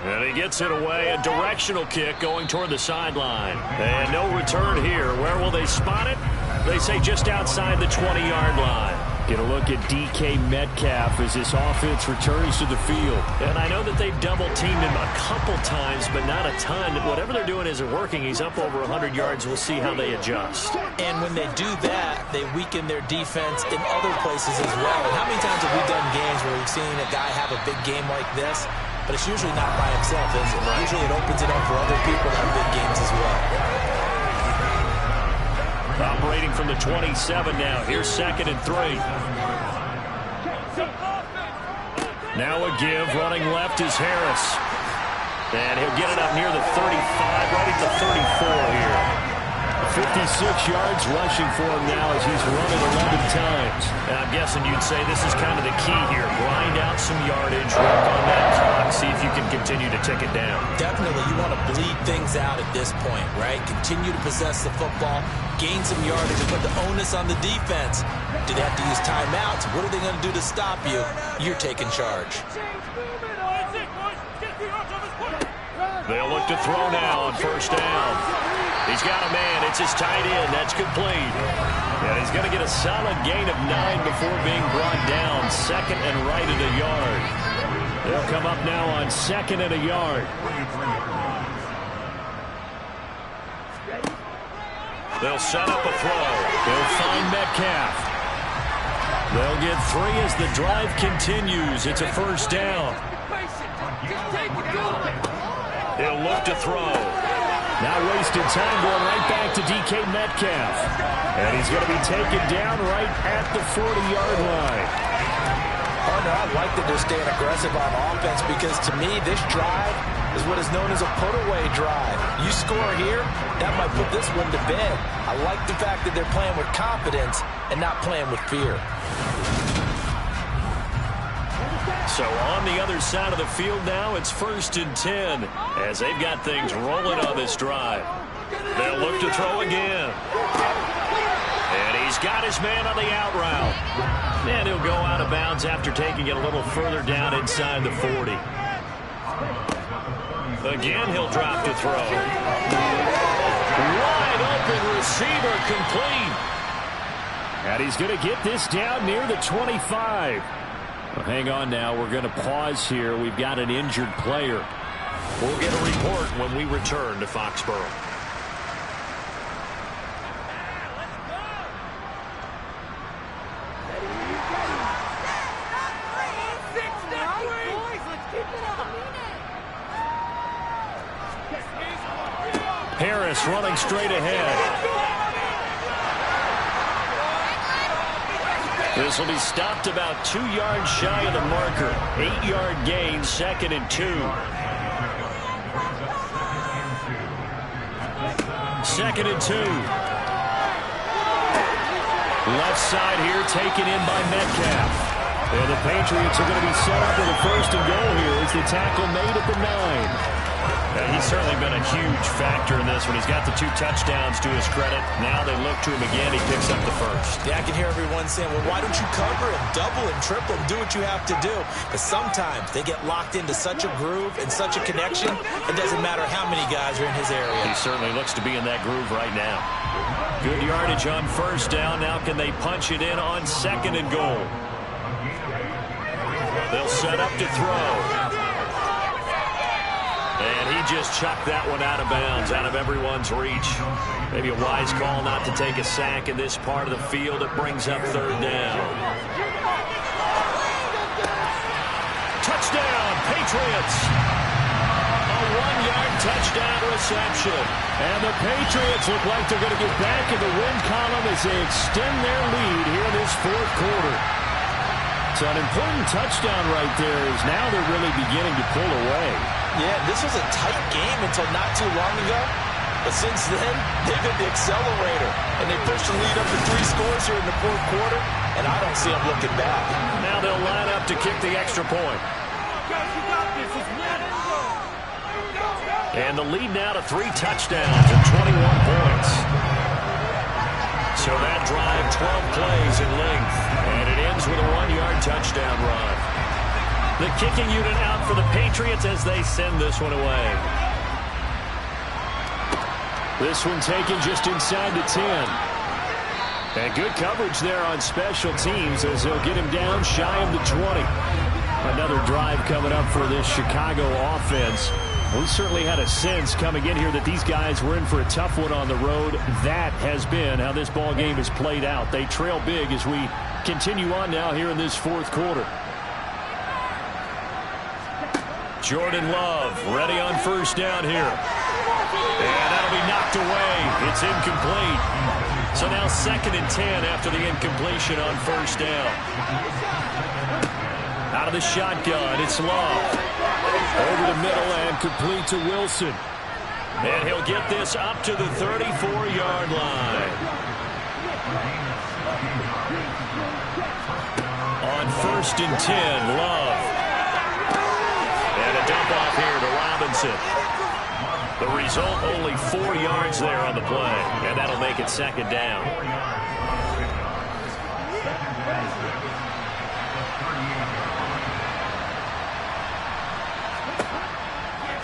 And he gets it away. A directional kick going toward the sideline. And no return here. Where will they spot it? They say just outside the 20-yard line. Get a look at DK Metcalf as this offense returns to the field. And I know that they've double-teamed him a couple times, but not a ton. Whatever they're doing isn't working. He's up over 100 yards. We'll see how they adjust. And when they do that, they weaken their defense in other places as well. And how many times have we done games where we've seen a guy have a big game like this? But it's usually not by himself, is it? Right. Usually it opens it up for other people to have big games as well. Operating from the 27 now. Here's 2nd and 3. Now a give. Running left is Harris. And he'll get it up near the 35, right at the 34 here. 56 yards rushing for him now as he's run it 11 times. And I'm guessing you'd say this is kind of the key here. Grind out some yardage, work on that clock, see if you can continue to tick it down. Definitely, you want to bleed things out at this point, right? Continue to possess the football, gain some yardage, and put the onus on the defense. Do they have to use timeouts? What are they going to do to stop you? You're taking charge. They'll look to throw now on first down. He's got a man. It's his tight end. That's complete. And he's going to get a solid gain of 9 before being brought down. 2nd and right at a yard. They'll come up now on 2nd and a yard. They'll set up a throw. They'll find Metcalf. They'll get 3 as the drive continues. It's a first down. He'll look to throw. Now wasted time going right back to DK Metcalf. And he's going to be taken down right at the 40-yard line. Partner, I like that they're staying aggressive on offense because to me this drive is what is known as a put-away drive. You score here, that might put this one to bed. I like the fact that they're playing with confidence and not playing with fear. So on the other side of the field now, it's 1st and 10 as they've got things rolling on this drive. They'll look to throw again. And he's got his man on the out route. And he'll go out of bounds after taking it a little further down inside the 40. Again, he'll drop to throw. Wide open receiver complete. And he's going to get this down near the 25. Well, hang on now. We're going to pause here. We've got an injured player. We'll get a report when we return to Foxborough. Harris running straight ahead. This will be stopped about 2 yards shy of the marker. 8-yard gain, 2nd and 2. 2nd and 2. Left side here taken in by Metcalf. And the Patriots are going to be set up with a 1st and goal here as the tackle made at the 9. Yeah, he's certainly been a huge factor in this one. He's got the 2 touchdowns to his credit. Now they look to him again. He picks up the first. Yeah, I can hear everyone saying, well, why don't you cover him, double him, triple him, do what you have to do. But sometimes they get locked into such a groove and such a connection, it doesn't matter how many guys are in his area. He certainly looks to be in that groove right now. Good yardage on first down. Now can they punch it in on 2nd and goal? They'll set up to throw. And he just chucked that one out of bounds, out of everyone's reach. Maybe a wise call not to take a sack in this part of the field. It brings up 3rd down. Touchdown, Patriots. A 1-yard touchdown reception. And the Patriots look like they're going to get back in the win column as they extend their lead here in this 4th quarter. So an important touchdown right there is now they're really beginning to pull away. Yeah, this was a tight game until not too long ago. But since then, they've hit the accelerator. And they pushed the lead up to 3 scores here in the 4th quarter. And I don't see them looking back. Now they'll line up to kick the extra point. And the lead now to 3 touchdowns and 21 points. So that drive, 12 plays in length. And it ends with a 1-yard touchdown run. The kicking unit out for the Patriots as they send this one away. This one taken just inside the 10. And good coverage there on special teams as they'll get him down shy of the 20. Another drive coming up for this Chicago offense. We certainly had a sense coming in here that these guys were in for a tough one on the road. That has been how this ball game has played out. They trail big as we continue on now here in this 4th quarter. Jordan Love ready on first down here. And that'll be knocked away. It's incomplete. So now 2nd and 10 after the incompletion on first down. Out of the shotgun, it's Love. Over the middle and complete to Wilson. And he'll get this up to the 34-yard line. On 1st and 10, Love. And a dump off here to Robinson. The result, only 4 yards there on the play. And that'll make it 2nd down.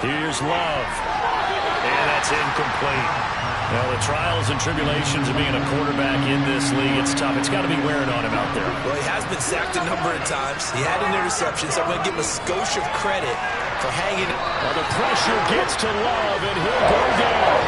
Here's Love. And that's incomplete. Well, the trials and tribulations of being a quarterback in this league, it's tough. It's got to be wearing on him out there. Well, he has been sacked a number of times. He had an interception, so I'm going to give him a skosh of credit for hanging. Well, the pressure gets to Love, and he'll go down.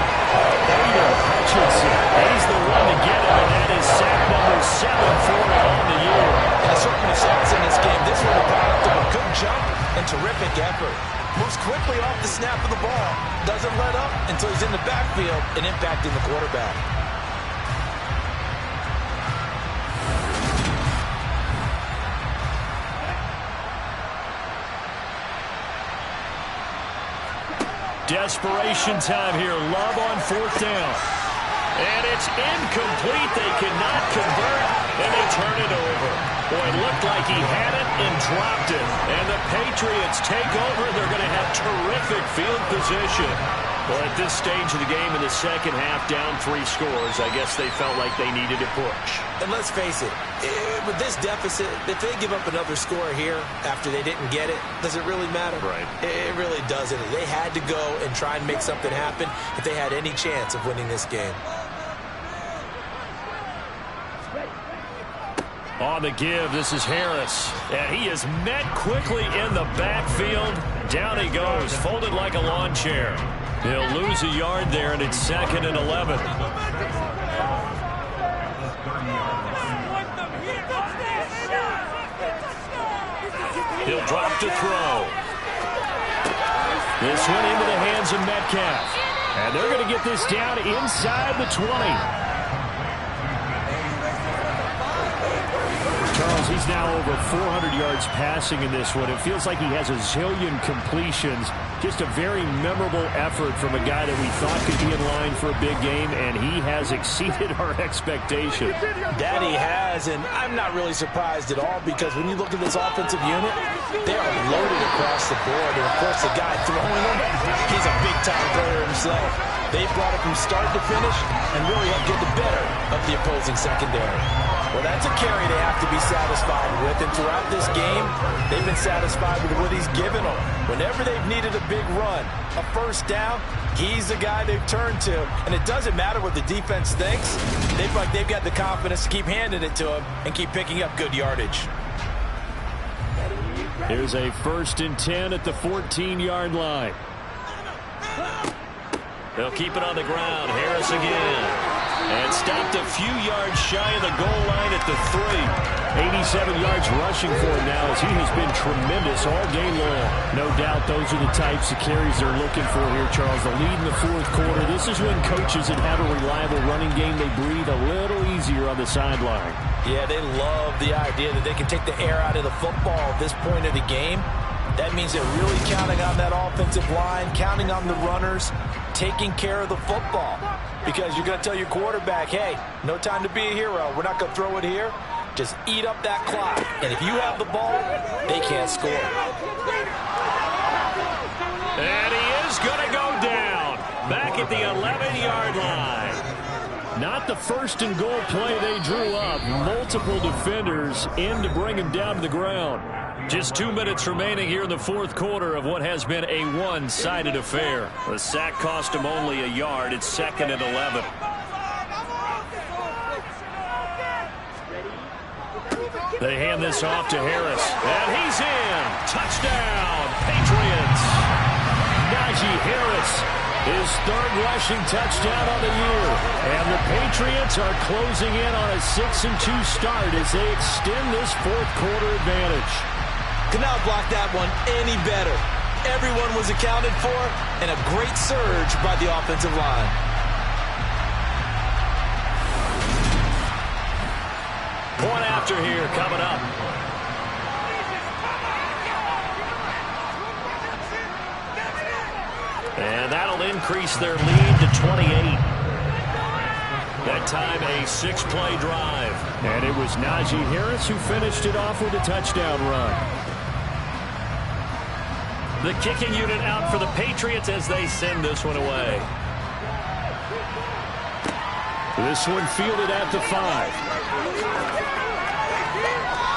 Aiden Hutchinson, he's the one to get him, and that is sack number 7 for him on the year. And certainly sacks in this game. This was a product of a good jump and terrific effort. Moves quickly off the snap of the ball. Doesn't let up until he's in the backfield and impacting the quarterback. Desperation time here. Love on 4th down. And it's incomplete. They cannot convert, and they turn it over. Boy, it looked like he had it and dropped it. And the Patriots take over. They're going to have terrific field position. Well, at this stage of the game in the 2nd half, down 3 scores, I guess they felt like they needed to push. And let's face it, with this deficit, if they give up another score here after they didn't get it, does it really matter? Right. It really doesn't. They had to go and try and make something happen if they had any chance of winning this game. On the give, this is Harris. And he is met quickly in the backfield. Down he goes, folded like a lawn chair. He'll lose a yard there, and it's 2nd and 11. He'll drop to throw. This one into the hands of Metcalf. And they're going to get this down inside the 20. Charles, he He's now over 400 yards passing in this one. It feels like he has a zillion completions. Just a very memorable effort from a guy that we thought could be in line for a big game, and he has exceeded our expectation. That he has, and I'm not really surprised at all, because when you look at this offensive unit, they are loaded across the board. And, of course, the guy throwing them, he's a big-time player himself. They brought it from start to finish and really helped get the better of the opposing secondary. Well, that's a carry they have to be satisfied with, and throughout this game, they've been satisfied with what he's given them. Whenever they've needed a big run, a first down, he's the guy they've turned to. And it doesn't matter what the defense thinks. They've got the confidence to keep handing it to him and keep picking up good yardage. Here's a 1st and 10 at the 14-yard line. They'll keep it on the ground. Harris again. And stopped a few yards shy of the goal line at the 3. 87 yards rushing for him now, as he has been tremendous all game long. No doubt those are the types of carries they're looking for here, Charles. The lead in the 4th quarter. This is when coaches that have a reliable running game, they breathe a little easier on the sideline. Yeah, they love the idea that they can take the air out of the football at this point of the game. That means they're really counting on that offensive line, counting on the runners, taking care of the football. Because you're going to tell your quarterback, hey, no time to be a hero. We're not going to throw it here. Just eat up that clock. And if you have the ball, they can't score. And he is going to go down. Back at the 11-yard line. Not the 1st and goal play they drew up. Multiple defenders in to bring him down to the ground. Just 2 minutes remaining here in the 4th quarter of what has been a one-sided affair. The sack cost him only a yard. It's 2nd and 11. They hand this off to Harris. And he's in. Touchdown, Patriots. Najee Harris, his 3rd rushing touchdown on the year. And the Patriots are closing in on a 6-2 start as they extend this 4th quarter advantage. Could not block that one any better. Everyone was accounted for, and a great surge by the offensive line. Point after here coming up. And that'll increase their lead to 28. That time a 6-play drive. And it was Najee Harris who finished it off with a touchdown run. The kicking unit out for the Patriots as they send this one away. This one fielded at the 5.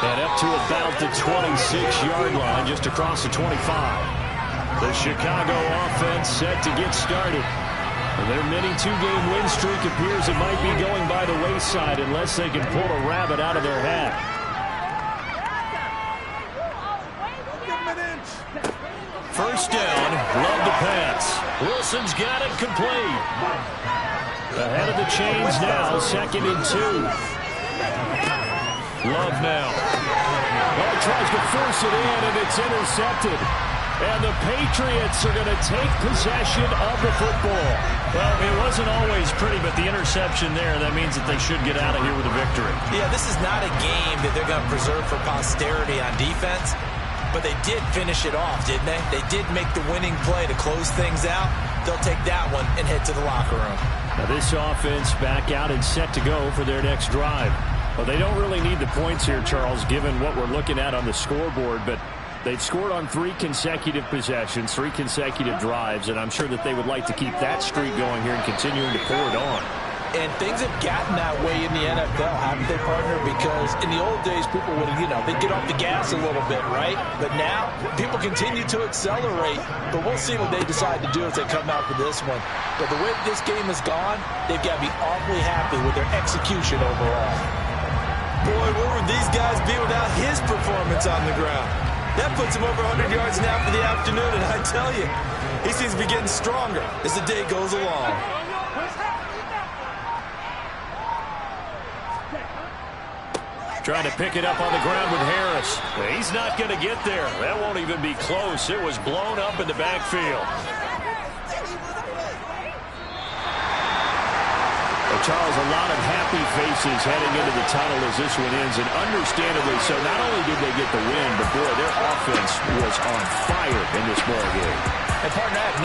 And up to about the 26-yard line, just across the 25. The Chicago offense set to get started. And their mini 2-game win streak appears it might be going by the wayside unless they can pull a rabbit out of their hat. First down, love the pass. Wilson's got it complete. Ahead of the chains now, 2nd and 2. Love now. Oh, tries to force it in, and it's intercepted. And the Patriots are going to take possession of the football. Well, it wasn't always pretty, but the interception there, that means that they should get out of here with a victory. Yeah, this is not a game that they're going to preserve for posterity on defense. But they did finish it off, didn't they? They did make the winning play to close things out. They'll take that one and head to the locker room. Now this offense back out and set to go for their next drive. Well, they don't really need the points here, Charles, given what we're looking at on the scoreboard. But they've scored on 3 consecutive possessions, 3 consecutive drives. And I'm sure that they would like to keep that streak going here and continuing to pour it on. And things have gotten that way in the NFL, haven't they, partner? Because in the old days, people would, they'd get off the gas a little bit, right? But now, people continue to accelerate. But we'll see what they decide to do as they come out for this one. But the way this game has gone, they've got to be awfully happy with their execution overall. Boy, where would these guys be without his performance on the ground? That puts him over 100 yards now for the afternoon, and I tell you, he seems to be getting stronger as the day goes along. Trying to pick it up on the ground with Harris. He's not going to get there. That won't even be close. It was blown up in the backfield. Well, Charles, a lot of happy faces heading into the tunnel as this one ends, and understandably so. Not only did they get the win, but, boy, their offense was on fire in this ball game. And partner,